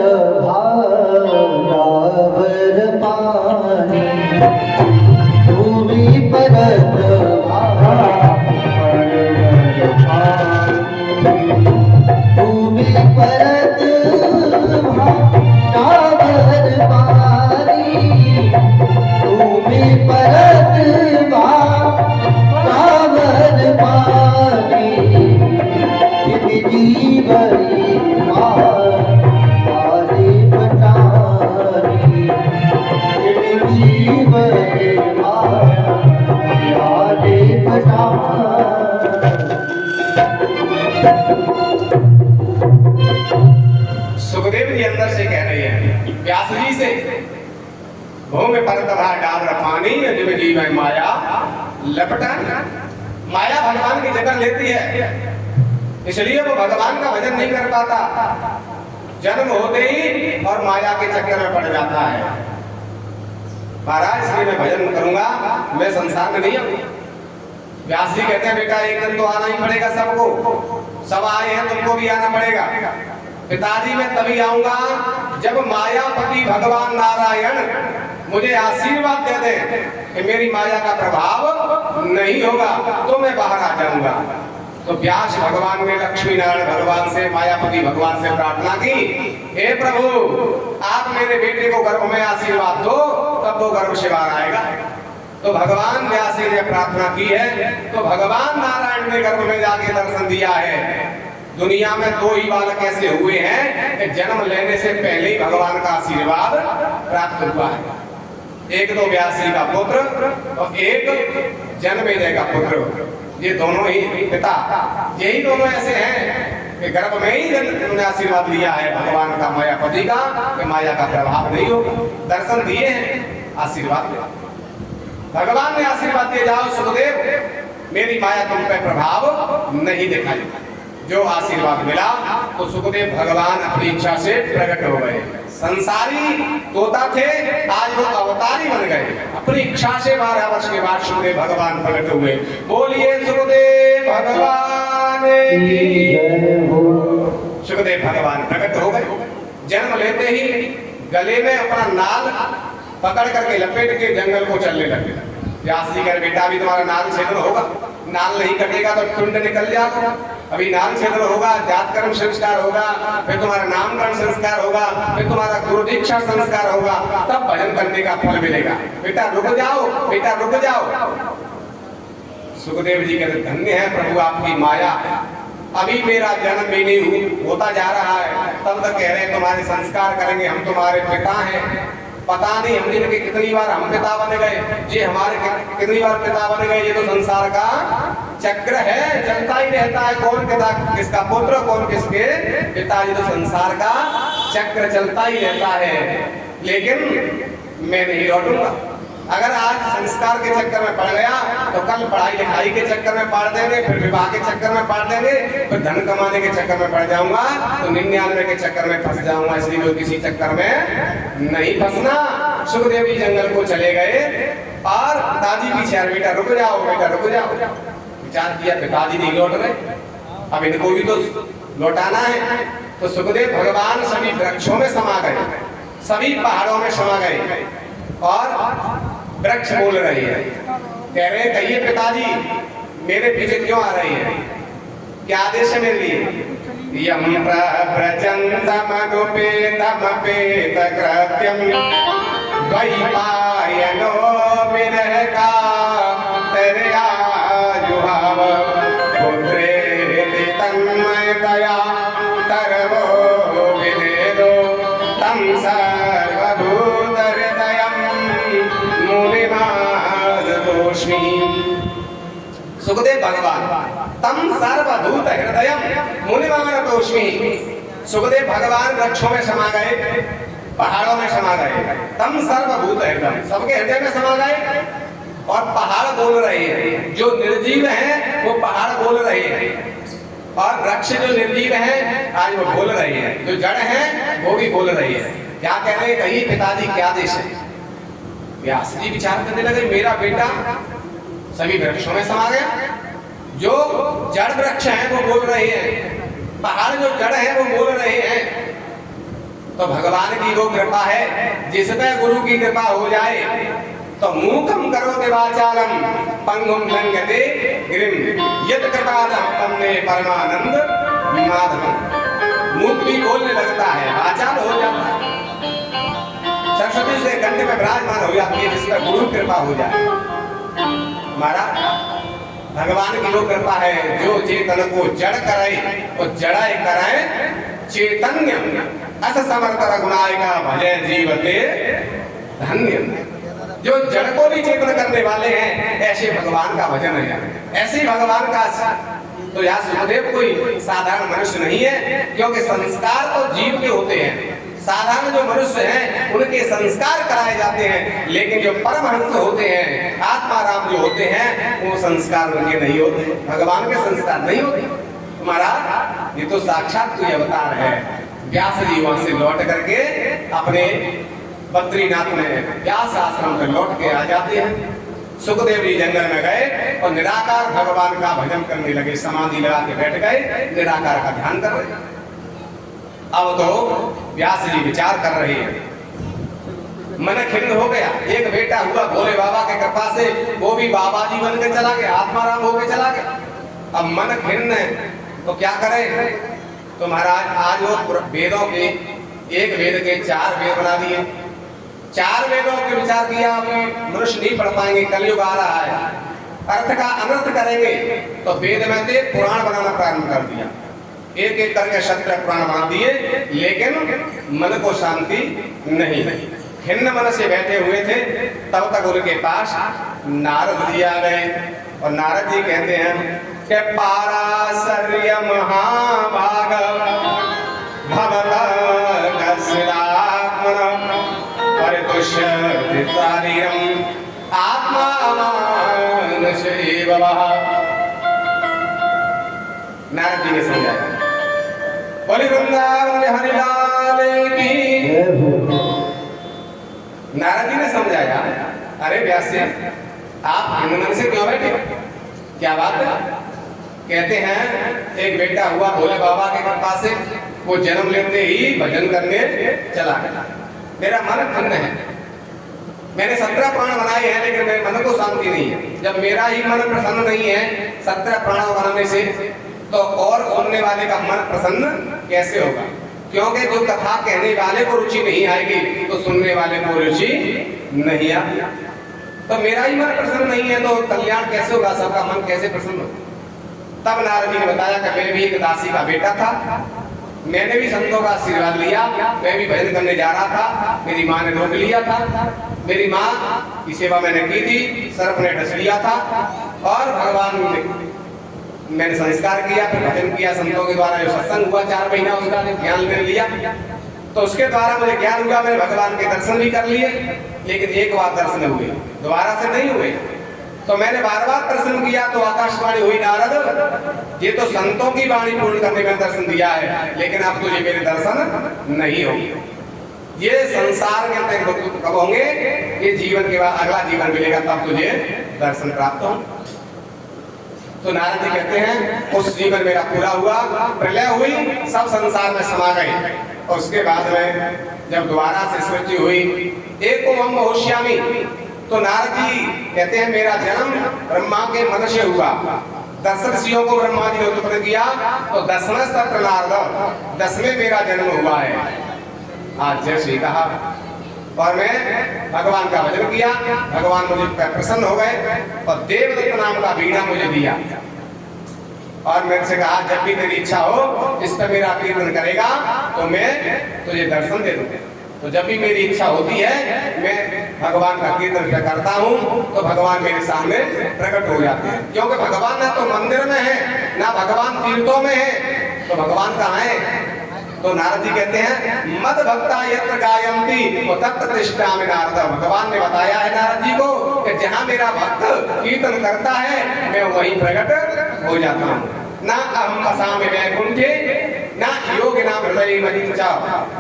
Speaker 2: डावर पानी, भूमि परत भूमि परत डावर पानी, भूमि परत डावर पानी, जीव मारे पटारी, जीव मारे पटारी।
Speaker 1: सुखदेव जी अंदर से कह रहे हैं व्यास जी से, भूमि परत डावर पानी, जीव माया लपटा। माया भगवान की जगह लेती है, इसलिए वो भगवान का भजन नहीं कर पाता, जन्म होते ही और माया के चक्कर में पड़ जाता है। महाराज इसलिए मैं भजन करूंगा, मैं संसार में नहीं आऊंगा। व्यास जी कहते हैं बेटा एक दिन तो आना ही पड़ेगा सबको, सब आए हैं तुमको भी आना पड़ेगा। पिताजी मैं तभी आऊंगा जब मायापति भगवान नारायण मुझे आशीर्वाद दे दे कि मेरी माया का प्रभाव नहीं होगा, तो मैं बाहर आ जाऊंगा। तो व्यास भगवान ने लक्ष्मी नारायण भगवान से, मायापति भगवान से प्रार्थना की, हे प्रभु आप मेरे बेटे को गर्भ में आशीर्वाद दो, तब वो गर्भ से बाहर आएगा। तो भगवान व्यास जी ने प्रार्थना की है, तो भगवान नारायण ने गर्भ में जाके दर्शन दिया है। दुनिया में 2 ही बालक ऐसे हुए हैं कि जन्म लेने से पहले ही भगवान का आशीर्वाद प्राप्त हुआ है। एक तो व्यास जी का पुत्र और एक जन्मेजय का पुत्र, ये दोनों ही पिता, यही दोनों ऐसे हैं कि गर्भ में ही उन्होंने आशीर्वाद लिया है भगवान का, मायापति का, कि माया का प्रभाव नहीं होगा। दर्शन दिए हैं, आशीर्वाद भगवान ने आशीर्वाद दिए, जाओ सुखदेव मेरी माया तुम पे प्रभाव नहीं दिखाई। जो आशीर्वाद मिला तो सुखदेव भगवान अपनी इच्छा से प्रकट हो गए। संसारी तोता थे, आज वो अवतारी बन गए। अपनी इच्छा से 12 वर्ष के बाद सुखदेव भगवान प्रकट हुए। बोलिए सुखदेव भगवान की जय हो। सुखदेव भगवान प्रकट हो गए। जन्म लेते ही गले में अपना नाल पकड़ करके लपेट के जंगल को चलने लगे। व्यास जी कह बेटा अभी तुम्हारा नाल छेदन होगा, नाल नहीं कटेगा तो टुंड निकल जाएगा। अभी नाम छेदन होगा, जात कर्म संस्कार होगा, फिर तुम्हारा नामकरण संस्कार होगा, फिर तुम्हारा गुरु दीक्षा संस्कार होगा, तब भजन करने का फल मिलेगा। बेटा रुक जाओ, बेटा रुक जाओ। सुखदेव जी कहते धन्य है प्रभु आपकी माया, अभी मेरा जन्म भी नहीं होता जा रहा है, तब तक कह रहे हैं तुम्हारे संस्कार करेंगे, हम तुम्हारे पिता हैं। पता नहीं हम जिनके कितनी बार हम पिता बन गए, ये हमारे कितनी बार पिता बन गए। ये तो संसार का चक्र है, चलता ही रहता है। कौन पिता किसका पुत्र, कौन किसके पिता, ये तो संसार का चक्र चलता ही रहता है। लेकिन मैं नहीं लौटूंगा। अगर आज संस्कार के चक्कर में पड़ गया तो कल पढ़ाई लिखाई के चक्कर में पड़ देंगे, फिर विवाह के चक्कर में पड़ देंगे, फिर धन कमाने के चक्कर में पड़ जाऊंगा, तो 99 के चक्कर में फंस जाऊंगा। इसलिए मैं किसी चक्कर में नहीं फंसना। सुखदेव जी जंगल को चले गए और पिताजी पीछे, यार बेटा रुक जाओ, बेटा रुक जाओ। विचार किया पिताजी नहीं लौट रहे, अब इनको भी तो लौटाना है। तो सुखदेव भगवान सभी वृक्षों में समा गए, सभी पहाड़ों में समा गए और वृक्ष बोल रही है, कह रहे हैं कहिए पिताजी मेरे पीछे क्यों आ रही है, क्या आदेश है मेरे लिए। यं प्रव्रजन्तमनुपेतमपेतकृत्यं द्वैपायनो विरह कातरयाजुहाव पुत्रेति तन्मयतया तरवो विनेदो तं सर्वभूतहृदयं मुनिमादतोष्मि। सुखदेव भगवान तम सर्वभूत हृदयम मुनिमानतोष्मि। सुखदेव भगवान वृक्षों में समा गए, पहाड़ों में समा गए, तम सर्वभूत हृदय सबके हृदय में समा गए और पहाड़ बोल रहे हैं। जो निर्जीव हैं वो पहाड़ बोल रहे हैं और वृक्ष जो निर्जीव हैं आज वो बोल रहे हैं, जो जड़ हैं वो भी बोल रही है। क्या कह रहे हैं, कहीं पिताजी क्या देश है। व्यास जी विचार करने लगे, मेरा बेटा सभी वृक्षों में समा गया, जो जड़ वृक्ष हैं वो बोल रहे हैं, पहाड़ जो जड़ है वो बोल रहे हैं। तो भगवान की वो कृपा है, जिस पे गुरु की कृपा हो जाए तो मूकम करोति वाचालम पंगुम लंघते गिरिम यत् कृपादं तन्मे परमानंद माधवम। मूक भी बोलने लगता है, वाचाल हो जाता है, सरस्वती से कंठ में विराजमान हो जाती है जिस पर गुरु कृपा हो जाए। हमारा भगवान की वो कृपा है जो चेतन को जड़ कराए और जड़ाए कराए चैतन्य अस समर्थ रघुनायका भजय जीवते धन्य। जो जड़ को भी चेतन करने वाले हैं ऐसे भगवान का भजन है, ऐसे भगवान का। तो यहाँ सुखदेव कोई साधारण मनुष्य नहीं है, क्योंकि संस्कार तो जीव के होते हैं। साधारण जो मनुष्य हैं उनके संस्कार कराए जाते हैं, लेकिन जो परमहंस होते हैं, आत्माराम जो होते हैं, वो संस्कार उनके नहीं होते, भगवान के संस्कार नहीं होते। महाराज ये तो साक्षात कोई अवतार है। व्यास जी वहां से लौट करके अपने बद्रीनाथ में व्यास आश्रम में लौट के आ जाते हैं। सुखदेव जी जंगल में गए और निराकार भगवान का भजन करने लगे, समाधि लगा के बैठ गए, निराकार का ध्यान कर रहे। अब तो व्यास जी विचार कर रहे हैं, मन खिन्न हो गया। एक बेटा हुआ भोले बाबा के कृपा से, वो भी बाबा जी बन के चला गया, आत्माराम होके चला गया। अब मन खिन्न है तो क्या करें। तो महाराज आज वो वेदों के, एक वेद के 4 वेद बना दिए। 4 वेदों के विचार किया, मनुष्य नहीं पढ़ पाएंगे, कलयुग आ रहा है, अर्थ का अनर्थ करेंगे। तो वेद में से पुराण बनाना प्रारंभ कर दिया, एक एक करके 17 पुराण बना दिए, लेकिन मन को शांति नहीं। खिन्न मन से बैठे हुए थे, तब तक उनके पास नारद जी आ गए और नारद जी कहते हैं कि पाराशर्य महाभाग भवता कस्यात्मन परितुष्यति शारीरम आत्मानशैव वः। नारद जी ने समझाया, बोले वृंदावन हरिलाल की। नारद जी ने समझाया, अरे व्यास जी आप हिंद मन से क्यों बैठे, क्या बात है। कहते हैं एक बेटा हुआ भोले बाबा के कृपा से, वो जन्म लेते ही भजन करने चला गया। मेरा मन खिन्न है, मैंने 17 प्राण बनाए हैं, लेकिन मेरे मन को शांति नहीं है। जब मेरा ही मन प्रसन्न नहीं है 17 प्राण बनाने से, तो और सुनने वाले का मन प्रसन्न कैसे होगा। क्योंकि जो कथा कहने वाले को रुचि नहीं आएगी तो सुनने वाले को रुचि नहीं आएगी। तो मेरा ही मन प्रसन्न नहीं है तो कल्याण कैसे होगा, सबका मन कैसे प्रसन्न होगा। तब नारद जी ने बताया कि मैं भी एक दासी का बेटा था, मैंने भी संतों का आशीर्वाद लिया, मैं भी भजन करने जा रहा था, मेरी माँ ने रोक लिया था, मेरी माँ की सेवा मैंने की थी, सर्प ने डस लिया था और भगवान मैंने संस्कार किया, फिर भजन किया संतों के द्वारा। जो सत्संग हुआ 4 महीना उसका ज्ञान मैंने लिया, तो उसके द्वारा मुझे ज्ञान हुआ, मैंने भगवान के दर्शन भी कर लिए, लेकिन एक बार दर्शन हुए, दोबारा से नहीं हुए। तो मैंने बार-बार दर्शन किया तो आकाशवाणी हुई, नारद ये तो संतों की वाणी पूर्ण करने में दर्शन दिया है, लेकिन अब तुझे मेरे दर्शन नहीं होंगे। ये संसार के अंत कब होंगे, ये जीवन के बाद अगला जीवन मिलेगा तब तुझे दर्शन प्राप्त हो। तो नारद जी कहते हैं उस जीवन मेरा पूरा हुआ, प्रलय हुई, सब संसार में समा गए। और उसके बाद में जब दोबारा से सृष्टि हुई, एको हम होश्यामी, तो नारद जी कहते हैं मेरा जन्म ब्रह्मा के मन से हुआ 10 ऋषियों को ब्रह्मा जी ने उत्पन्न किया, तो 10वें तत्र नारद, 10वें मेरा जन्म हुआ है। आज जैसे कहा और मैं भगवान का भजन किया, भगवान मुझे प्रसन्न हो गए और देवदत्त नाम का वीणा मुझे दिया और मेरे से कहा जब भी तेरी इच्छा हो इस पर मेरा कीर्तन करेगा तो मैं तुझे दर्शन दे दूंगा। तो जब भी मेरी इच्छा होती है मैं भगवान का कीर्तन करता हूँ तो भगवान मेरे सामने प्रकट हो जाते हैं, क्योंकि भगवान ना तो मंदिर में है ना भगवान तीर्थों में है, तो भगवान कहाँ है? तो नारद जी कहते हैं मद भक्ता यत्र गायन्ति वो तत्र तिष्ठामि नारद। भगवान ने बताया है नारद जी को कि जहाँ मेरा भक्त कीर्तन करता है मैं वहीं प्रकट हो जाता हूँ। ना अहम असामि वैकुंठे ना योगी नाम हृदय मरीचा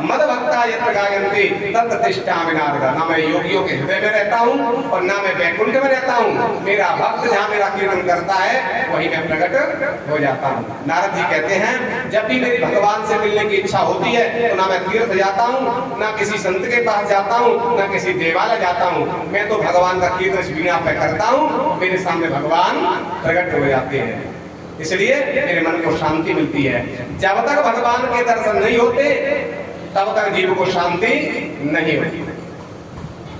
Speaker 1: मद भक्ता यत्र गायन्ति तत्र तिष्ठामि नारद। ना मैं योगियों के हृदय में रहता हूँ और ना मैं वैकुंठ में रहता हूँ, मेरा भक्त जहाँ मेरा कीर्तन करता है वहीं मैं प्रकट हो जाता हूँ। नारद जी कहते हैं जब भी मेरी भगवान से मिलने की इच्छा होती है तो ना मैं तीर्थ जाता हूँ, ना किसी संत के पास जाता हूँ, ना किसी देवालय जाता हूँ, मैं तो भगवान का कीर्तन वीणा पे करता हूँ, मेरे सामने भगवान प्रकट हो जाते हैं। इसलिए मेरे मन को शांति मिलती है। जब तक भगवान के दर्शन नहीं होते तब तक जीव को शांति नहीं होती।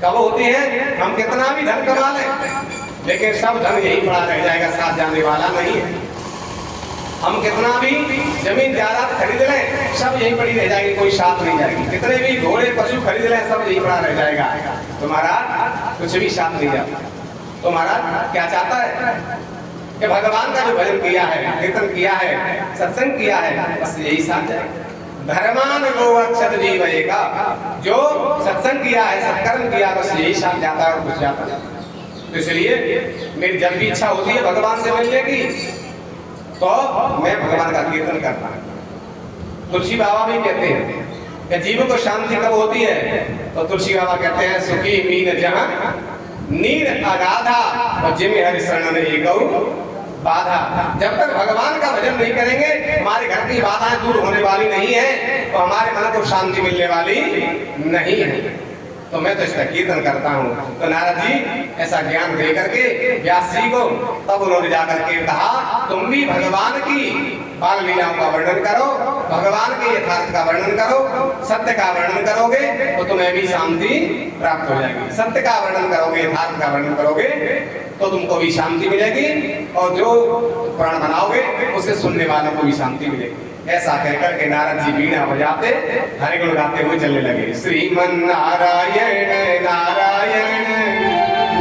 Speaker 1: कब होती है? हम कितना भी धन कमा लें लेकिन सब धन यही पड़ा रह जाएगा, साथ जाने वाला नहीं है। हम कितना भी जमीन जायदाद खरीद लें सब यही पड़ी रह जाएगी, कोई साथ नहीं जाएगी। कितने भी घोड़े पशु खरीद लें सब यही पड़ा रह जाएगा। तुम्हारा कुछ भी साथ नहीं जाता। तो महाराज क्या चाहता है कि भगवान का जो भजन किया है, कीर्तन किया है, सत्संग किया है, बस यही साथ जाए। धर्मान गोवक्षत जीवेगा, जो सत्संग किया है, सत्कर्म किया, बस यही साथ जाता है और कुछ जाता है। तो इसलिए मेरी जब भी इच्छा होती है भगवान से मिलने की तो मैं भगवान का कीर्तन करता हूँ। तुलसी बाबा भी कहते हैं कि जीव को शांति कब होती है? तो तुलसी बाबा कहते हैं सुखी मीन जहां नीर अगाधा और जिम हरि शरण नहीं गौ बाधा। जब तक भगवान का भजन नहीं करेंगे हमारे घर की बाधाएं दूर होने वाली नहीं है, तो हमारे मन को शांति मिलने वाली नहीं है। तो मैं तो इसका कीर्तन करता हूँ। तो नारद जी ऐसा ज्ञान दे करके व्यास जी को तब उन्होंने जाकर के कहा तुम भी भगवान की बाल लीलाओं का वर्णन करो, भगवान के यथार्थ का वर्णन करो, सत्य का वर्णन करोगे तो तुम्हें भी शांति प्राप्त हो जाएगी। सत्य का वर्णन करोगे, यथार्थ का वर्णन करोगे तो तुमको भी शांति मिलेगी और जो पुराण बनाओगे उसे सुनने वालों को भी शांति मिलेगी। ऐसा कहकर के नारद जी वीणा बजाते हरि गुण गाते हुए चलने लगे। श्रीमन नारायण नारायण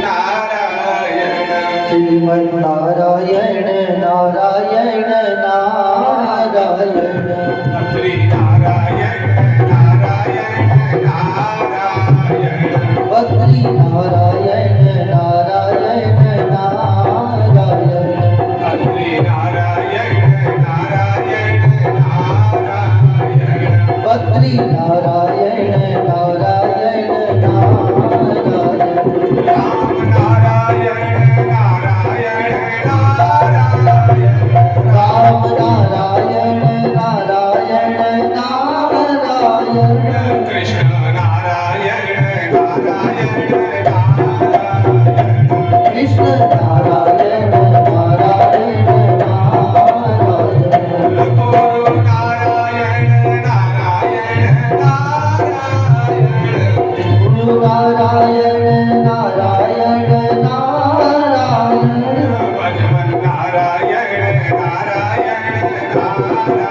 Speaker 1: नारायण
Speaker 2: श्रीमन नारायण नारायण नारायण
Speaker 1: श्री नारायण नारायण नारायण
Speaker 2: बद्री नारायण नारायण नारायण
Speaker 1: श्री नारायण नारायण नारायण
Speaker 2: बद्री नारायण नारायण नारायण
Speaker 1: राम नारायण नारायण नारायण
Speaker 2: राम नारायण नारायण नारायण
Speaker 1: कृष्ण नारायण नारायण नारायण
Speaker 2: कृष्ण नारायण नारायण नारायण
Speaker 1: गुरु नारायण नारायण नारायण
Speaker 2: गुरु नारायण नारायण नारायण
Speaker 1: भजन नारायण नारायण नारायण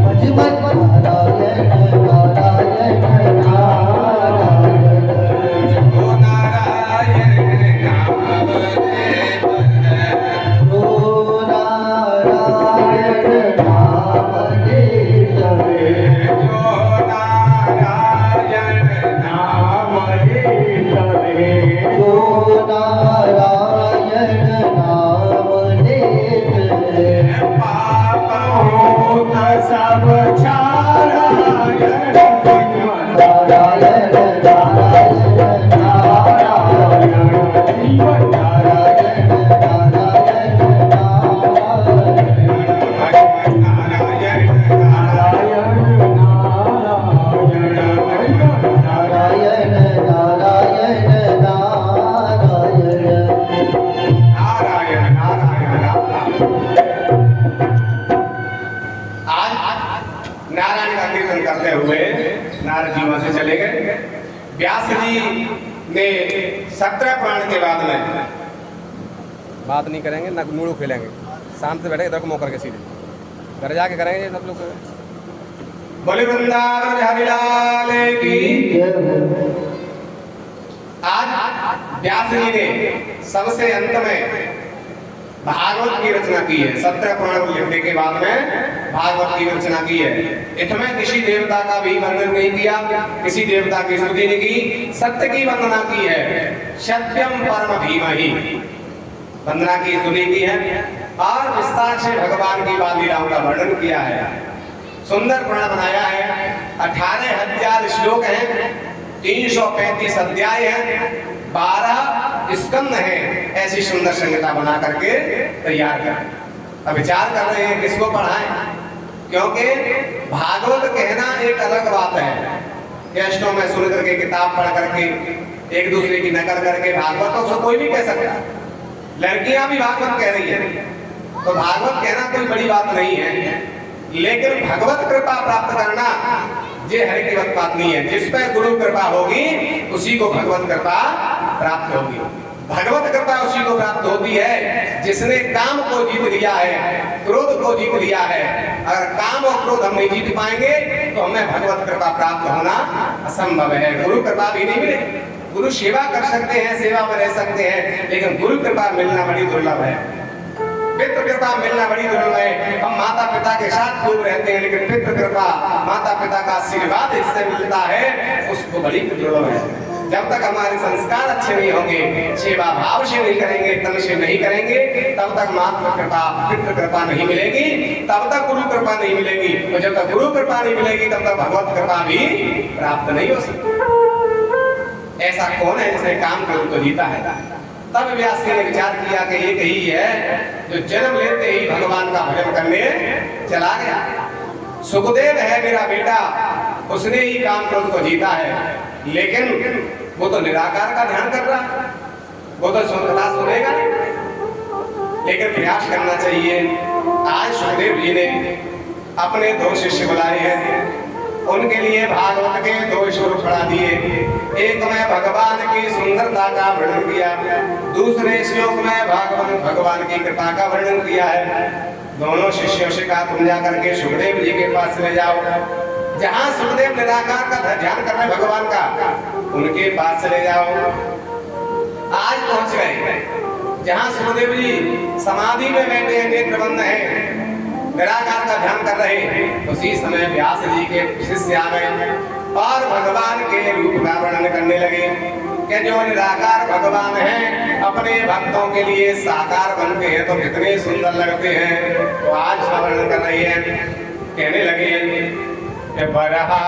Speaker 2: भजमन नारायण नारायण नारायण
Speaker 1: ओ व्यास जी ने 17 पुराण के बाद में
Speaker 3: बात नहीं करेंगे ना नूड़ू खेलेंगे, शांत से बैठे इधर को मुँह करके सीधे घर जाके करेंगे ये सब लोग।
Speaker 1: बोले वृंदावन बिहारी लाल की। आज व्यास जी ने सबसे अंत में भागवत की रचना की है। 17 पुराण लिखने के बाद में भागवत की रचना की है। इसमें किसी देवता का भी वर्णन नहीं किया, किसी देवता की स्तुति नहीं की, सत्य की वंदना की है। सत्यम परम धीमहि वंदना की स्तुति की है और विस्तार से भगवान की बाल लीलाओं का वर्णन किया है। सुंदर पुराण बनाया है। 18,000 श्लोक हैं, 335 अध्याय हैं, 12 स्कंद हैं। ऐसी सुंदर संहिता बना करके तैयार कर। अब विचार कर रहे हैं किसको पढ़ाएं, क्योंकि भागवत कहना एक अलग बात है। कैस्टों में सुन करके किताब पढ़ करके एक दूसरे की नकल करके भागवत तो कोई भी कह सकता है। लड़कियां भी भागवत कह रही है, तो भागवत कहना कोई बड़ी बात नहीं है। लेकिन भगवत कृपा प्राप्त करना ये हर की बात नहीं है। जिस पर गुरु कृपा होगी उसी को भगवत कृपा प्राप्त होगी। भगवत कृपा उसी को प्राप्त होती है जिसने काम को जीत लिया है, क्रोध को जीत लिया है। अगर काम और क्रोध हम नहीं जीत पाएंगे तो हमें भगवत कृपा प्राप्त होना असंभव है। गुरु कृपा भी नहीं मिलेगी। गुरु सेवा कर सकते हैं, सेवा में रह सकते हैं, लेकिन गुरु कृपा मिलना बड़ी दुर्लभ है। पितृ कृपा मिलना बड़ी दुर्लभ है। हम माता पिता के साथ खूब रहते हैं, लेकिन पितृ कृपा, माता पिता का आशीर्वाद इससे मिलता है, उसको बड़ी दुर्लभ है। जब तक हमारे संस्कार अच्छे नहीं होंगे, सेवा भाव से नहीं करेंगे, तन से नहीं करेंगे, तब तक माता कृपा, पितृ कृपा नहीं मिलेगी, तब तक गुरु कृपा नहीं मिलेगी। और जब तक गुरु कृपा नहीं मिलेगी तब तक भगवत कृपा भी प्राप्त नहीं हो सकती। ऐसा कौन है जिसने काम क्रोध को जीता है? तब व्यास जी ने विचार किया कि एक ही है जो जन्म लेते ही भगवान का भजन करने चला गया। सुखदेव है मेरा बेटा, उसने ही काम क्रोध को जीता है, लेकिन वो तो निराकार का ध्यान कर रहा है, वो तो कथा सुनेगा। लेकिन प्रयास करना चाहिए। आज सुखदेव जी ने अपने 2 शिष्य बुलाए हैं, उनके लिए भागवत के 2 श्लोक पढ़ा दिए। एक में भगवान की सुंदरता का वर्णन किया, दूसरे श्लोक में भगवान की कृपा का वर्णन किया है। दोनों शिष्यों से कहा तुम जा करके सुखदेव जी के पास चले जाओ। जहां सुखदेव निराकार का ध्यान कर रहे भगवान का, उनके पास चले जाओ। आज पहुंच गए जहां सुखदेव जी समाधि में बैठे हैं, नेत्र बंद है, निराकार का ध्यान कर रहे। उसी समय व्यास जी के शिष्य आ गए और भगवान के रूप का वर्णन करने लगे कि जो निराकार भगवान हैं अपने भक्तों के लिए साकार बनते हैं तो कितने सुंदर लगते हैं। तो आज वर्णन कर रही है। कहने लगे कि बरहा